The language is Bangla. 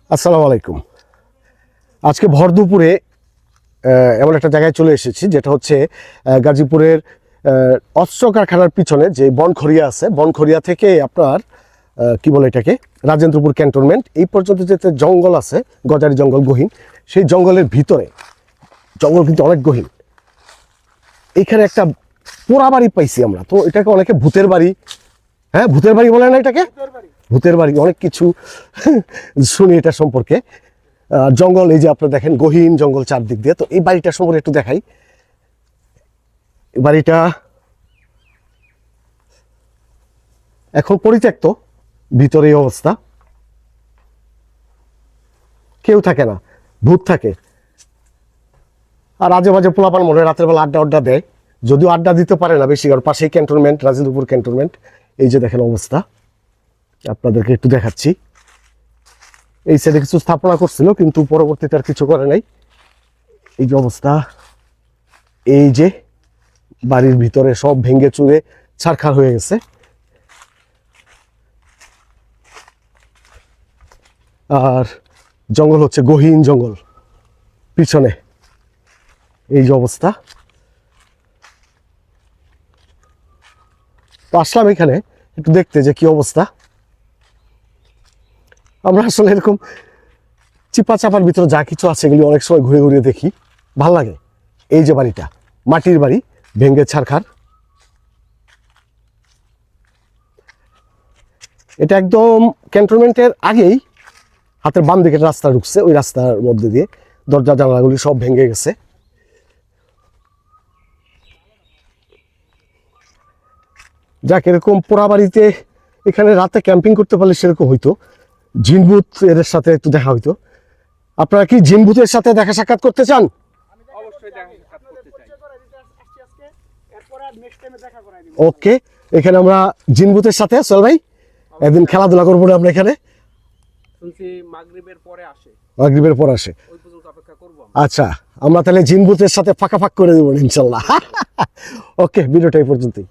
আসসালামু আলাইকুম। আজকে ভর দুপুরে এমন একটা জায়গায় চলে এসেছি যেটা হচ্ছে গাজীপুরের অস্ত্র কারখানার পিছনে যে বনখড়িয়া আছে, বনখড়িয়া থেকে আপনার কি বলে এটাকে রাজেন্দ্রপুর ক্যান্টনমেন্ট এই পর্যন্ত যেতে জঙ্গল আছে, গজারি জঙ্গল গহীন, সেই জঙ্গলের ভিতরে জঙ্গল কিন্তু অনেক গহীন। এইখানে একটা পোড়া বাড়ি পাইছি আমরা, তো এটাকে অনেকে ভূতের বাড়ি, হ্যাঁ ভূতের বাড়ি বলে না এটাকে, ভূতের বাড়ি অনেক কিছু শুনি এটা সম্পর্কে। জঙ্গল এই যে আপনারা দেখেন গহীন জঙ্গল চারদিক দিয়ে। তো এই বাড়িটা সম্পর্কে একটু দেখাই। বাড়িটা এখন পরিত্যক্ত, ভিতরে এই অবস্থা, কেউ থাকে না, ভূত থাকে। আর আজে বাজে পোলাপান মনে হয় রাতের বেলা আড্ডা দেয়, যদিও আড্ডা দিতে পারে না বেশি, কারণ পাশেই ক্যান্টনমেন্ট, রাজেন্দ্রপুর ক্যান্টনমেন্ট। এই যে দেখেন অবস্থা, আপনাদেরকে একটু দেখাচ্ছি। এই সাইডে কিছু স্থাপনা করছিল কিন্তু পরবর্তীতে আর কিছু করে নাই। এই যে অবস্থা, এই যে বাড়ির ভিতরে সব ভেঙে চুরে ছারখার হয়ে গেছে। আর জঙ্গল হচ্ছে গহীন জঙ্গল পিছনে, এই যে অবস্থা। তো আসলাম এখানে একটু দেখতে যে কি অবস্থা। আমরা আসলে এরকম চিপা চাপার ভিতরে যা কিছু আছে এগুলি অনেক সময় ঘুরে ঘুরে দেখি, ভাল লাগে। এই যে বাড়িটা মাটির বাড়ি, ভেঙে ছারখার। এটা একদম ক্যান্টনমেন্টের আগেই হাতের বাম দিকে রাস্তা ঢুকছে, ওই রাস্তার মধ্যে দিয়ে দরজা জানালাগুলি সব ভেঙে গেছে। যাক, এরকম পোড়া বাড়িতে এখানে রাতে ক্যাম্পিং করতে পারলে সেরকম হইতো। জিনভূত এর সাথে একটু দেখা হইতো। আপনারা কি জিনভূতের সাথে দেখা সাক্ষাৎ করতে চান? ওকে, এখানে আমরা জিনভূতের সাথে চল ভাই একদিন খেলাধুলা করবো না আমরা এখানে। মাগরিবের পর আসে। আচ্ছা, আমরা তাহলে জিনভূতের সাথে ফাঁকা ফাঁক করে দেবো ইনশাল্লাহ। ওকে, ভিডিওটা এই পর্যন্তই।